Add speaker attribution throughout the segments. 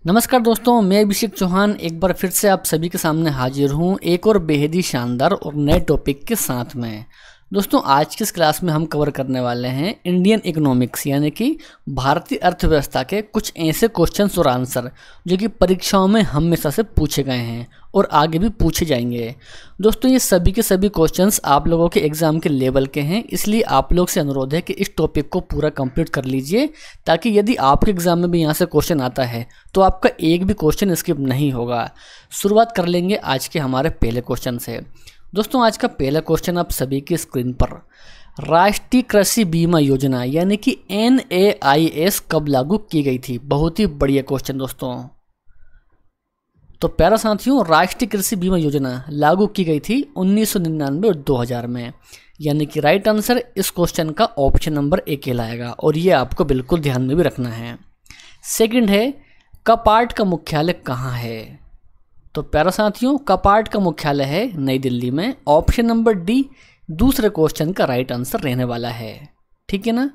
Speaker 1: नमस्कार दोस्तों, मैं अभिषेक चौहान एक बार फिर से आप सभी के सामने हाजिर हूँ एक और बेहद ही शानदार और नए टॉपिक के साथ में। दोस्तों, आज की इस क्लास में हम कवर करने वाले हैं इंडियन इकोनॉमिक्स यानी कि भारतीय अर्थव्यवस्था के कुछ ऐसे क्वेश्चंस और आंसर जो कि परीक्षाओं में हमेशा से पूछे गए हैं और आगे भी पूछे जाएंगे। दोस्तों, ये सभी के सभी क्वेश्चंस आप लोगों के एग्ज़ाम के लेवल के हैं, इसलिए आप लोग से अनुरोध है कि इस टॉपिक को पूरा कंप्लीट कर लीजिए ताकि यदि आपके एग्ज़ाम में भी यहाँ से क्वेश्चन आता है तो आपका एक भी क्वेश्चन स्किप नहीं होगा। शुरुआत कर लेंगे आज के हमारे पहले क्वेश्चन से। दोस्तों, आज का पहला क्वेश्चन आप सभी की स्क्रीन पर, राष्ट्रीय कृषि बीमा योजना यानी कि NAIS कब लागू की गई थी? बहुत ही बढ़िया क्वेश्चन दोस्तों। तो प्यारा साथियों, राष्ट्रीय कृषि बीमा योजना लागू की गई थी 1999 और 2000 में, यानी कि राइट आंसर इस क्वेश्चन का ऑप्शन नंबर A कहलाएगा और ये आपको बिल्कुल ध्यान में भी रखना है। सेकंड है, कपार्ट का मुख्यालय कहाँ है? तो प्यारा साथियों, कपार्ट का मुख्यालय है नई दिल्ली में। ऑप्शन नंबर D दूसरे क्वेश्चन का राइट आंसर रहने वाला है। ठीक है ना।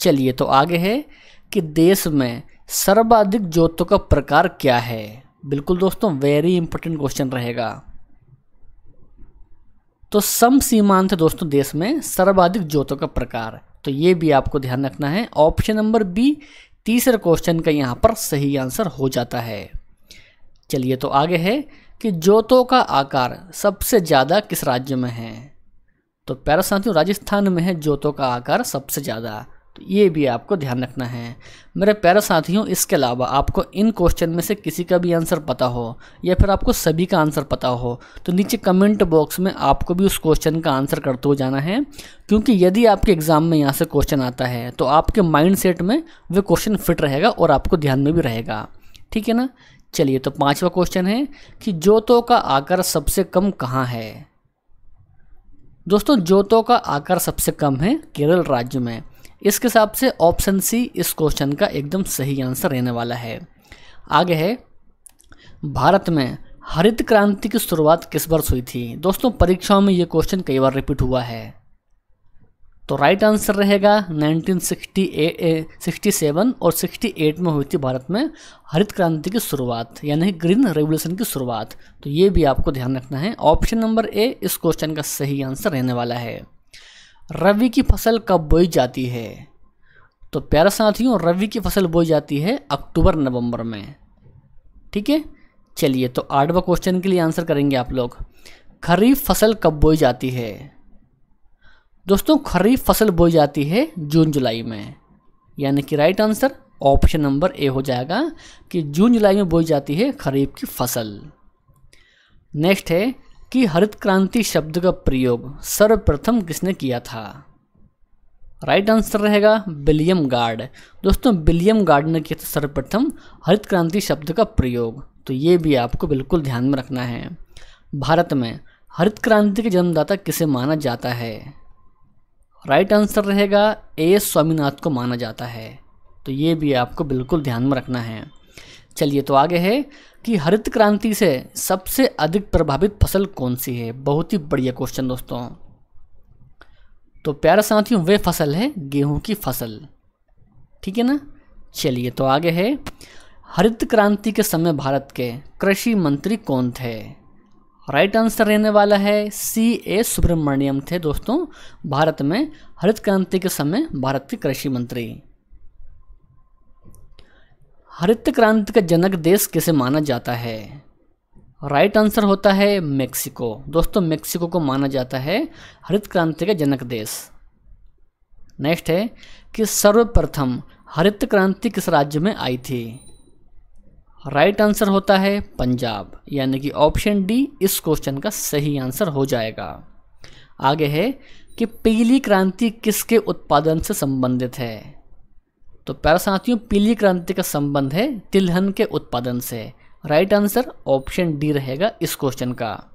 Speaker 1: चलिए, तो आगे है कि देश में सर्वाधिक जोतों का प्रकार क्या है? बिल्कुल दोस्तों, वेरी इंपॉर्टेंट क्वेश्चन रहेगा। तो सम सीमांत है दोस्तों देश में सर्वाधिक जोतों का प्रकार, तो ये भी आपको ध्यान रखना है। ऑप्शन नंबर B तीसरे क्वेश्चन का यहाँ पर सही आंसर हो जाता है। चलिए, तो आगे है कि जोतों का आकार सबसे ज़्यादा किस राज्य में है? तो प्यारे साथियों, राजस्थान में है जोतों का आकार सबसे ज़्यादा, तो ये भी आपको ध्यान रखना है मेरे प्यारे साथियों। इसके अलावा आपको इन क्वेश्चन में से किसी का भी आंसर पता हो या फिर आपको सभी का आंसर पता हो तो नीचे कमेंट बॉक्स में आपको भी उस क्वेश्चन का आंसर करते हुए जाना है, क्योंकि यदि आपके एग्ज़ाम में यहाँ से क्वेश्चन आता है तो आपके माइंड सेट में वो क्वेश्चन फिट रहेगा और आपको ध्यान में भी रहेगा। ठीक है ना। चलिए, तो पांचवा क्वेश्चन है कि जोतों का आकार सबसे कम कहाँ है? दोस्तों, जोतों का आकार सबसे कम है केरल राज्य में। इसके हिसाब से ऑप्शन C इस क्वेश्चन का एकदम सही आंसर रहने वाला है। आगे है, भारत में हरित क्रांति की शुरुआत किस वर्ष हुई थी? दोस्तों, परीक्षाओं में ये क्वेश्चन कई बार रिपीट हुआ है, तो राइट आंसर रहेगा 1967 और 68 में हुई थी भारत में हरित क्रांति की शुरुआत यानी ग्रीन रेवोल्यूशन की शुरुआत, तो ये भी आपको ध्यान रखना है। ऑप्शन नंबर A इस क्वेश्चन का सही आंसर रहने वाला है। रबी की फसल कब बोई जाती है? तो प्यारे साथियों, रबी की फसल बोई जाती है अक्टूबर नवंबर में। ठीक है। चलिए, तो आठवां क्वेश्चन के लिए आंसर करेंगे आप लोग। खरीफ फसल कब बोई जाती है? दोस्तों, खरीफ फसल बोई जाती है जून जुलाई में, यानी कि right answer option number A हो जाएगा कि जून जुलाई में बोई जाती है खरीफ की फसल। नेक्स्ट है कि हरित क्रांति शब्द का प्रयोग सर्वप्रथम किसने किया था? राइट आंसर रहेगा विलियम गार्ड। दोस्तों, विलियम गार्ड ने किया था सर्वप्रथम हरित क्रांति शब्द का प्रयोग, तो ये भी आपको बिल्कुल ध्यान में रखना है। भारत में हरित क्रांति के जन्मदाता किसे माना जाता है? राइट आंसर रहेगा A स्वामीनाथन को माना जाता है, तो ये भी आपको बिल्कुल ध्यान में रखना है। चलिए, तो आगे है कि हरित क्रांति से सबसे अधिक प्रभावित फसल कौन सी है? बहुत ही बढ़िया क्वेश्चन दोस्तों। तो प्यारे साथियों, वे फसल है गेहूं की फसल। ठीक है ना। चलिए, तो आगे है, हरित क्रांति के समय भारत के कृषि मंत्री कौन थे? राइट आंसर रहने वाला है C.A. सुब्रमण्यम थे दोस्तों भारत में हरित क्रांति के समय भारत के कृषि मंत्री। हरित क्रांति का जनक देश किसे माना जाता है? राइट आंसर होता है मेक्सिको। दोस्तों, मेक्सिको को माना जाता है हरित क्रांति का जनक देश। नेक्स्ट है कि सर्वप्रथम हरित क्रांति किस राज्य में आई थी? राइट आंसर होता है पंजाब, यानी कि ऑप्शन D इस क्वेश्चन का सही आंसर हो जाएगा। आगे है कि पीली क्रांति किसके उत्पादन से संबंधित है? तो प्यारे साथियों, पीली क्रांति का संबंध है तिलहन के उत्पादन से। राइट आंसर ऑप्शन D रहेगा इस क्वेश्चन का।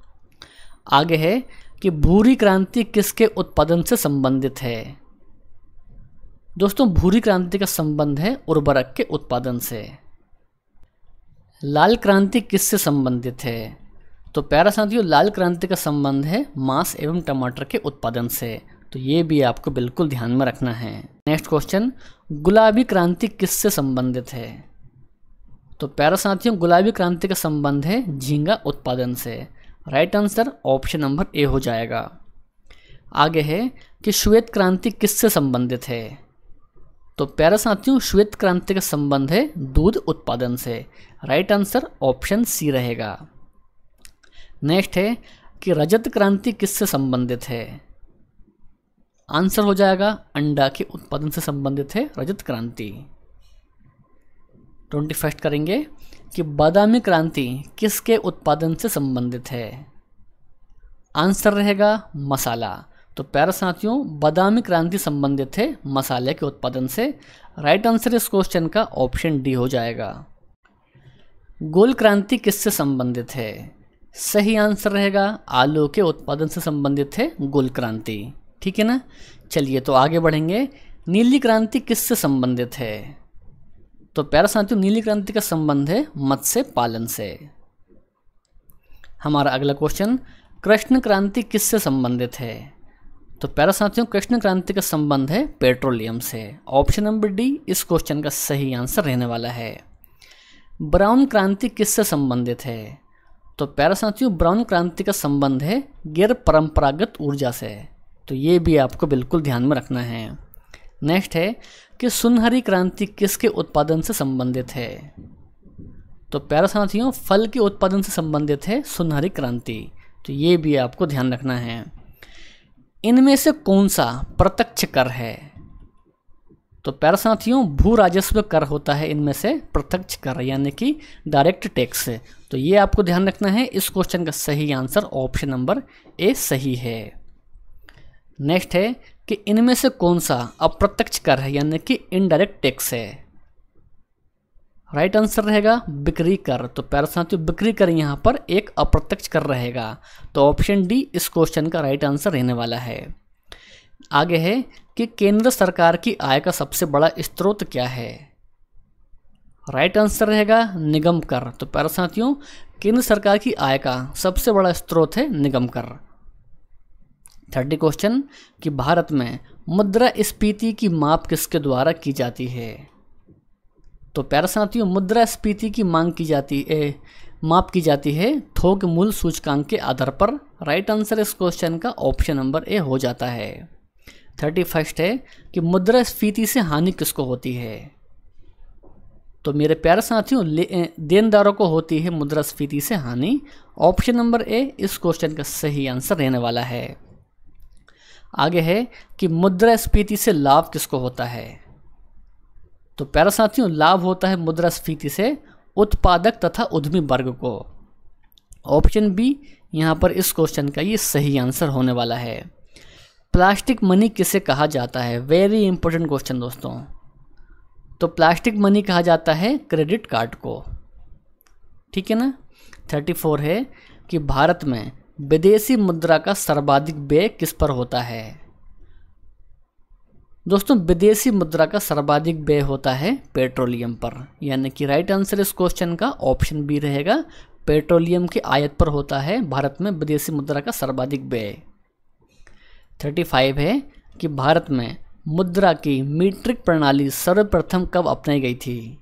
Speaker 1: आगे है कि भूरी क्रांति किसके उत्पादन से संबंधित है? दोस्तों, भूरी क्रांति का संबंध है उर्वरक के उत्पादन से। लाल क्रांति किससे संबंधित है? तो प्यारा साथियों, लाल क्रांति का संबंध है मांस एवं टमाटर के उत्पादन से, तो ये भी आपको बिल्कुल ध्यान में रखना है। नेक्स्ट क्वेश्चन, गुलाबी क्रांति किससे संबंधित है? तो प्यारे साथियों गुलाबी क्रांति का संबंध है झींगा उत्पादन से। Right answer option number A हो जाएगा। आगे है कि श्वेत क्रांति किससे संबंधित है? तो प्यारे साथियों श्वेत क्रांति का संबंध है दूध उत्पादन से। राइट आंसर ऑप्शन सी रहेगा। नेक्स्ट है कि रजत क्रांति किससे संबंधित है? आंसर हो जाएगा अंडा के उत्पादन से संबंधित है रजत क्रांति। 21 करेंगे कि बादामी क्रांति किसके उत्पादन से संबंधित है? आंसर रहेगा मसाला। तो प्यारे साथियों बादामी क्रांति संबंधित है मसाले के उत्पादन से। राइट आंसर इस क्वेश्चन का ऑप्शन डी हो जाएगा। गोल क्रांति किससे संबंधित है? सही आंसर रहेगा आलू के उत्पादन से संबंधित है गोल क्रांति। ठीक है ना। चलिए तो आगे बढ़ेंगे। नीली क्रांति किससे संबंधित है? तो प्यारे साथियों नीली क्रांति का संबंध है मत्स्य पालन से। हमारा अगला क्वेश्चन कृष्ण क्रांति किससे संबंधित है? तो प्यारे साथियों कृष्ण क्रांति का संबंध है पेट्रोलियम से। ऑप्शन नंबर डी इस क्वेश्चन का सही आंसर रहने वाला है। ब्राउन क्रांति किससे संबंधित है? तो प्यारे साथियों ब्राउन क्रांति का संबंध है गैर परंपरागत ऊर्जा से। तो ये भी आपको बिल्कुल ध्यान में रखना है। नेक्स्ट है कि सुनहरी क्रांति किसके उत्पादन से संबंधित है? तो प्यारे साथियों फल के उत्पादन से संबंधित है सुनहरी क्रांति। तो ये भी आपको ध्यान रखना है। इनमें से कौन सा प्रत्यक्ष कर है? तो प्यारे साथियों भू राजस्व कर होता है इनमें से प्रत्यक्ष कर, यानी कि डायरेक्ट टैक्स। तो ये आपको ध्यान रखना है। इस क्वेश्चन का सही आंसर ऑप्शन नंबर ए सही है। नेक्स्ट है कि इनमें से कौन सा अप्रत्यक्ष कर है, यानी कि इनडायरेक्ट टैक्स है? राइट आंसर रहेगा बिक्री कर। तो प्यारे साथियों बिक्री कर यहाँ पर एक अप्रत्यक्ष कर रहेगा। तो ऑप्शन डी इस क्वेश्चन का राइट आंसर रहने वाला है। आगे है कि केंद्र सरकार की आय का सबसे बड़ा स्रोत क्या है? राइट आंसर रहेगा निगम कर। तो प्यारे साथियों केंद्र सरकार की आय का सबसे बड़ा स्रोत है निगम कर। 30 क्वेश्चन कि भारत में मुद्रास्फीति की माप किसके द्वारा की जाती है? तो प्यारे साथियों मुद्रास्फीति की माप की जाती है थोक मूल्य सूचकांक के आधार पर। राइट आंसर इस क्वेश्चन का ऑप्शन नंबर ए हो जाता है। 31 है कि मुद्रास्फीति से हानि किसको होती है? तो मेरे प्यारे साथियों देनदारों को होती है मुद्रास्फीति से हानि। ऑप्शन नंबर ए इस क्वेश्चन का सही आंसर रहने वाला है। आगे है कि मुद्रास्फीति से लाभ किसको होता है? तो प्यारे साथियों लाभ होता है मुद्रास्फीति से उत्पादक तथा उद्यमी वर्ग को। ऑप्शन बी यहाँ पर इस क्वेश्चन का ये सही आंसर होने वाला है। प्लास्टिक मनी किसे कहा जाता है? वेरी इंपॉर्टेंट क्वेश्चन दोस्तों। तो प्लास्टिक मनी कहा जाता है क्रेडिट कार्ड को। ठीक है ना। 34 है कि भारत में विदेशी मुद्रा का सर्वाधिक व्यय किस पर होता है? दोस्तों विदेशी मुद्रा का सर्वाधिक व्यय होता है पेट्रोलियम पर, यानी कि राइट आंसर इस क्वेश्चन का ऑप्शन बी रहेगा। पेट्रोलियम की आयात पर होता है भारत में विदेशी मुद्रा का सर्वाधिक व्यय। 35 है कि भारत में मुद्रा की मीट्रिक प्रणाली सर्वप्रथम कब अपनाई गई थी?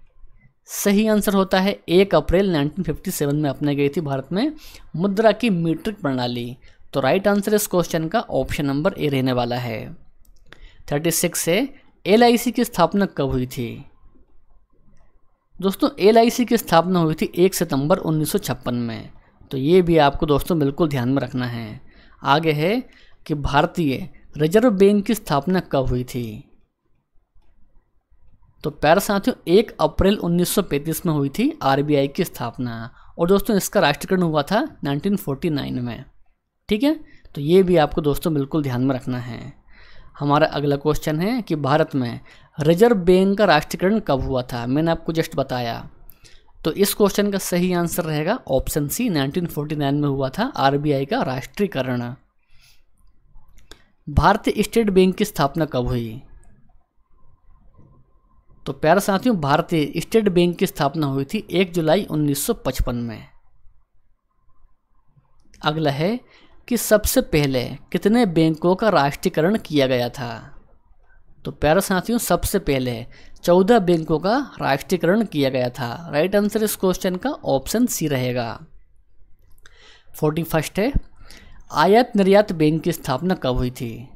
Speaker 1: सही आंसर होता है 1 अप्रैल 1957 में अपनाई गई थी भारत में मुद्रा की मीट्रिक प्रणाली। तो राइट आंसर इस क्वेश्चन का ऑप्शन नंबर ए रहने वाला है। 36 है LIC की स्थापना कब हुई थी? दोस्तों LIC की स्थापना हुई थी 1 सितंबर 1956 में। तो ये भी आपको दोस्तों बिल्कुल ध्यान में रखना है। आगे है कि भारतीय रिजर्व बैंक की स्थापना कब हुई थी? तो प्यारे साथियों 1 अप्रैल 1935 में हुई थी RBI की स्थापना। और दोस्तों इसका राष्ट्रीयकरण हुआ था 1949 में। ठीक है। तो ये भी आपको दोस्तों बिल्कुल ध्यान में रखना है। हमारा अगला क्वेश्चन है कि भारत में रिजर्व बैंक का राष्ट्रीयकरण कब हुआ था? मैंने आपको जस्ट बताया। तो इस क्वेश्चन का सही आंसर रहेगा ऑप्शन सी 1949 में हुआ था RBI का राष्ट्रीयकरण। भारतीय स्टेट बैंक की स्थापना कब हुई? तो प्यारे साथियों भारतीय स्टेट बैंक की स्थापना हुई थी 1 जुलाई 1955 में। अगला है कि सबसे पहले कितने बैंकों का राष्ट्रीयकरण किया गया था? तो प्यारे साथियों सबसे पहले 14 बैंकों का राष्ट्रीयकरण किया गया था। राइट आंसर इस क्वेश्चन का ऑप्शन सी रहेगा। 41 है, आयात निर्यात बैंक की स्थापना कब हुई थी?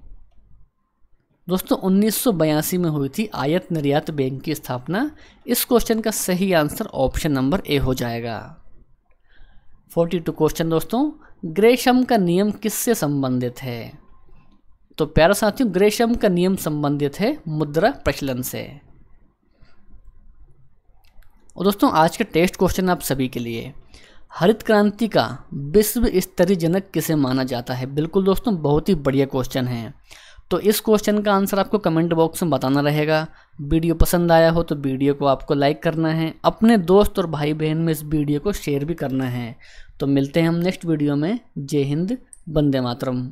Speaker 1: दोस्तों 1982 में हुई थी आयात निर्यात बैंक की स्थापना। इस क्वेश्चन का सही आंसर ऑप्शन नंबर ए हो जाएगा। 42 क्वेश्चन दोस्तों, ग्रेशम का नियम किससे संबंधित है? तो प्यारे साथियों ग्रेशम का नियम संबंधित है मुद्रा प्रचलन से। और दोस्तों आज के टेस्ट क्वेश्चन आप सभी के लिए, हरित क्रांति का विश्व स्तरीय जनक किसे माना जाता है? बिल्कुल दोस्तों बहुत ही बढ़िया क्वेश्चन है। तो इस क्वेश्चन का आंसर आपको कमेंट बॉक्स में बताना रहेगा। वीडियो पसंद आया हो तो वीडियो को आपको लाइक करना है, अपने दोस्त और भाई बहन में इस वीडियो को शेयर भी करना है। तो मिलते हैं हम नेक्स्ट वीडियो में। जय हिंद, वंदे मातरम।